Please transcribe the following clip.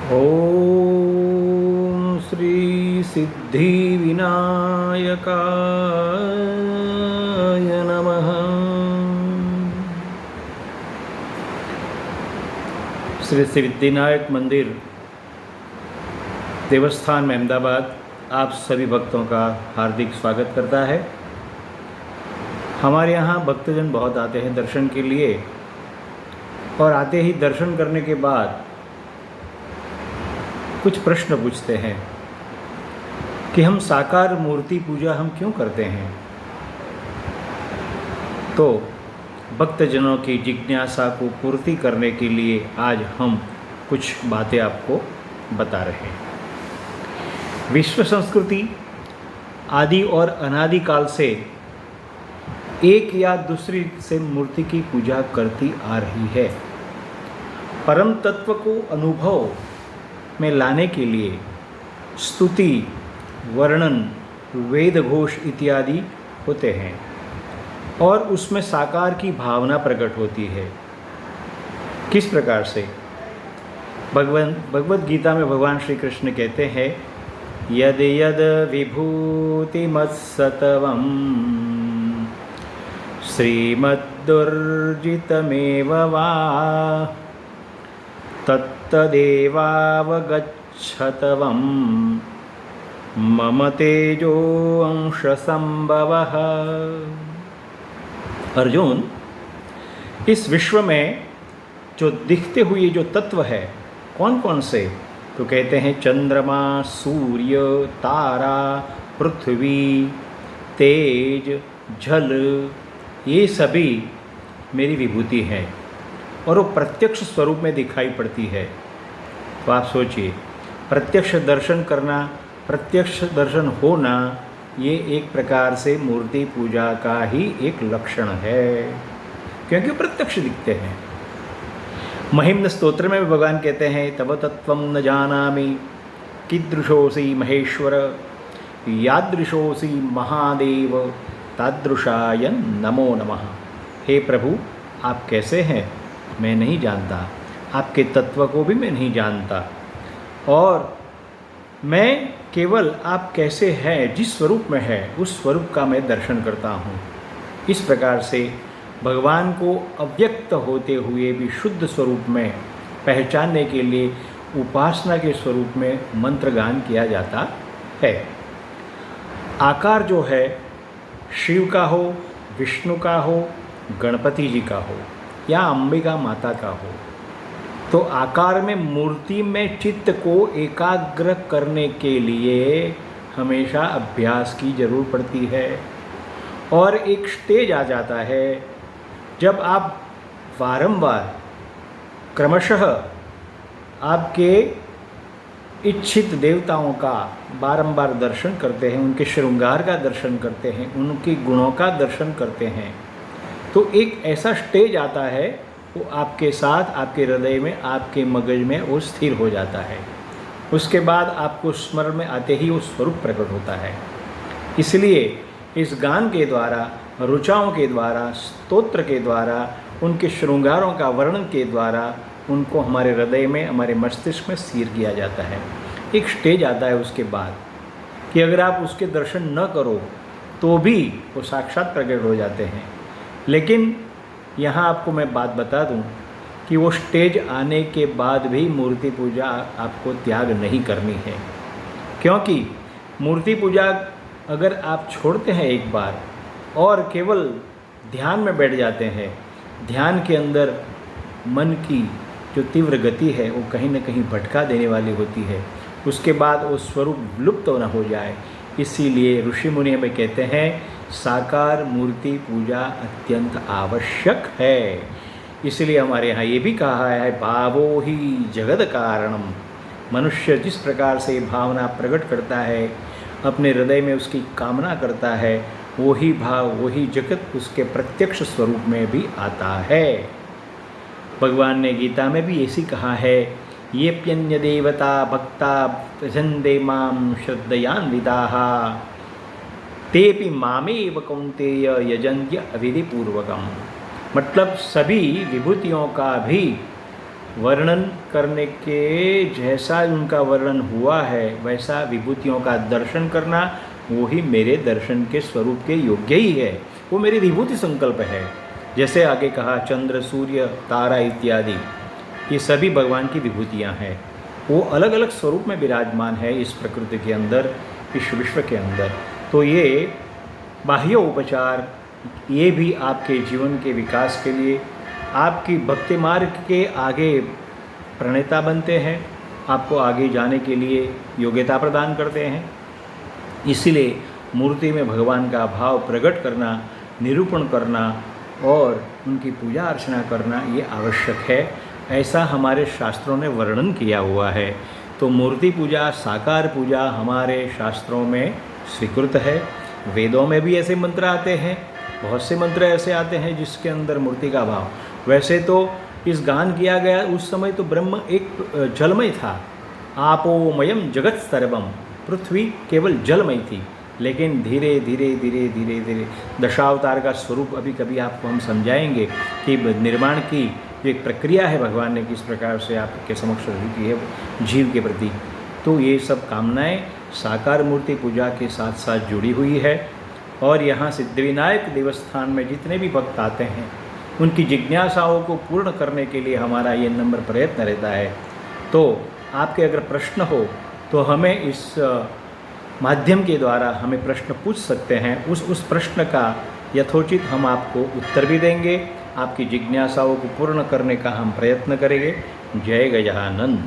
ओम श्री सिद्धिविनायकाय नमः। श्री सिद्धिविनायक मंदिर देवस्थान में अहमदाबाद आप सभी भक्तों का हार्दिक स्वागत करता है। हमारे यहाँ भक्तजन बहुत आते हैं दर्शन के लिए, और आते ही दर्शन करने के बाद कुछ प्रश्न पूछते हैं कि हम साकार मूर्ति पूजा हम क्यों करते हैं। तो भक्तजनों की जिज्ञासा को पूर्ति करने के लिए आज हम कुछ बातें आपको बता रहे हैं। विश्व संस्कृति आदि और अनादि काल से एक या दूसरी से मूर्ति की पूजा करती आ रही है। परम तत्व को अनुभव में लाने के लिए स्तुति, वर्णन, वेद घोष इत्यादि होते हैं और उसमें साकार की भावना प्रकट होती है। किस प्रकार से? भगवद गीता में भगवान श्री कृष्ण कहते हैं, यद यद विभूतिमत्सतवम् श्रीमद्दुर्जितमेव वा तत्तदेवावगच्छतवं मम तेजो अंशसंभवः। अर्जुन, इस विश्व में जो दिखते हुए जो तत्व है कौन कौन से? तो कहते हैं चंद्रमा, सूर्य, तारा, पृथ्वी, तेज, जल, ये सभी मेरी विभूति है और वो प्रत्यक्ष स्वरूप में दिखाई पड़ती है। तो आप सोचिए, प्रत्यक्ष दर्शन करना, प्रत्यक्ष दर्शन होना, ये एक प्रकार से मूर्ति पूजा का ही एक लक्षण है, क्योंकि प्रत्यक्ष दिखते हैं। महिम्न स्तोत्र में भगवान कहते हैं, तव तत्वं न जानामि कीदृशोऽसि महेश्वर यादृशोऽसि महादेव तादृशाय नमो नमः। हे प्रभु, आप कैसे हैं मैं नहीं जानता, आपके तत्व को भी मैं नहीं जानता, और मैं केवल आप कैसे हैं, जिस स्वरूप में है उस स्वरूप का मैं दर्शन करता हूँ। इस प्रकार से भगवान को अव्यक्त होते हुए भी शुद्ध स्वरूप में पहचानने के लिए उपासना के स्वरूप में मंत्र गान किया जाता है। आकार जो है शिव का हो, विष्णु का हो, गणपति जी का हो या अंबिका माता का हो, तो आकार में मूर्ति में चित्त को एकाग्र करने के लिए हमेशा अभ्यास की जरूरत पड़ती है। और एक स्टेज आ जाता है जब आप बारंबार क्रमशः आपके इच्छित देवताओं का बारंबार दर्शन करते हैं, उनके श्रृंगार का दर्शन करते हैं, उनके गुणों का दर्शन करते हैं, तो एक ऐसा स्टेज आता है वो आपके साथ, आपके हृदय में, आपके मगज में वो स्थिर हो जाता है। उसके बाद आपको स्मरण में आते ही वो स्वरूप प्रकट होता है। इसलिए इस गान के द्वारा, ऋचाओं के द्वारा, स्तोत्र के द्वारा, उनके श्रृंगारों का वर्णन के द्वारा उनको हमारे हृदय में, हमारे मस्तिष्क में स्थिर किया जाता है। एक स्टेज आता है उसके बाद कि अगर आप उसके दर्शन न करो तो भी वो साक्षात प्रकट हो जाते हैं। लेकिन यहाँ आपको मैं बात बता दूँ कि वो स्टेज आने के बाद भी मूर्ति पूजा आपको त्याग नहीं करनी है, क्योंकि मूर्ति पूजा अगर आप छोड़ते हैं एक बार और केवल ध्यान में बैठ जाते हैं, ध्यान के अंदर मन की जो तीव्र गति है वो कहीं न कहीं भटका देने वाली होती है, उसके बाद वो स्वरूप लुप्त न हो जाए। इसीलिए ऋषि मुनि हमें कहते हैं साकार मूर्ति पूजा अत्यंत आवश्यक है। इसलिए हमारे यहाँ ये भी कहा है, भावो ही जगत कारणम। मनुष्य जिस प्रकार से भावना प्रकट करता है, अपने हृदय में उसकी कामना करता है, वही भाव, वही जगत उसके प्रत्यक्ष स्वरूप में भी आता है। भगवान ने गीता में भी ऐसी कहा है, ये प्यन्य देवता भक्ता भजन्ते मां श्रद्धयान्विताः तेपि मामेव कौन्तेय यजन्त्य अविधिपूर्वकम्। मतलब सभी विभूतियों का भी वर्णन करने के जैसा उनका वर्णन हुआ है वैसा विभूतियों का दर्शन करना, वो ही मेरे दर्शन के स्वरूप के योग्य ही है, वो मेरी विभूति संकल्प है। जैसे आगे कहा चंद्र सूर्य तारा इत्यादि ये सभी भगवान की विभूतियाँ हैं, वो अलग अलग स्वरूप में विराजमान है इस प्रकृति के अंदर, इस विश्व के अंदर। तो ये बाह्य उपचार ये भी आपके जीवन के विकास के लिए, आपकी भक्ति मार्ग के आगे प्रणेता बनते हैं, आपको आगे जाने के लिए योग्यता प्रदान करते हैं। इसलिए मूर्ति में भगवान का भाव प्रकट करना, निरूपण करना और उनकी पूजा अर्चना करना ये आवश्यक है, ऐसा हमारे शास्त्रों ने वर्णन किया हुआ है। तो मूर्ति पूजा, साकार पूजा हमारे शास्त्रों में स्वीकृत है। वेदों में भी ऐसे मंत्र आते हैं, बहुत से मंत्र ऐसे आते हैं जिसके अंदर मूर्ति का भाव। वैसे तो इस गान किया गया उस समय तो ब्रह्म एक जलमय था, आपोमयम जगत सर्वम, पृथ्वी केवल जलमय थी। लेकिन धीरे धीरे धीरे धीरे धीरे दशावतार का स्वरूप अभी कभी आपको हम समझाएंगे कि निर्माण की जो एक प्रक्रिया है भगवान ने किस प्रकार से आपके समक्ष रखी की है जीव के प्रति। तो ये सब कामनाएं साकार मूर्ति पूजा के साथ साथ जुड़ी हुई है। और यहाँ सिद्धिविनायक देवस्थान में जितने भी भक्त आते हैं उनकी जिज्ञासाओं को पूर्ण करने के लिए हमारा ये नम्र प्रयत्न रहता है। तो आपके अगर प्रश्न हो तो हमें इस माध्यम के द्वारा हमें प्रश्न पूछ सकते हैं, उस प्रश्न का यथोचित हम आपको उत्तर भी देंगे, आपकी जिज्ञासाओं को पूर्ण करने का हम प्रयत्न करेंगे। जय गजानन।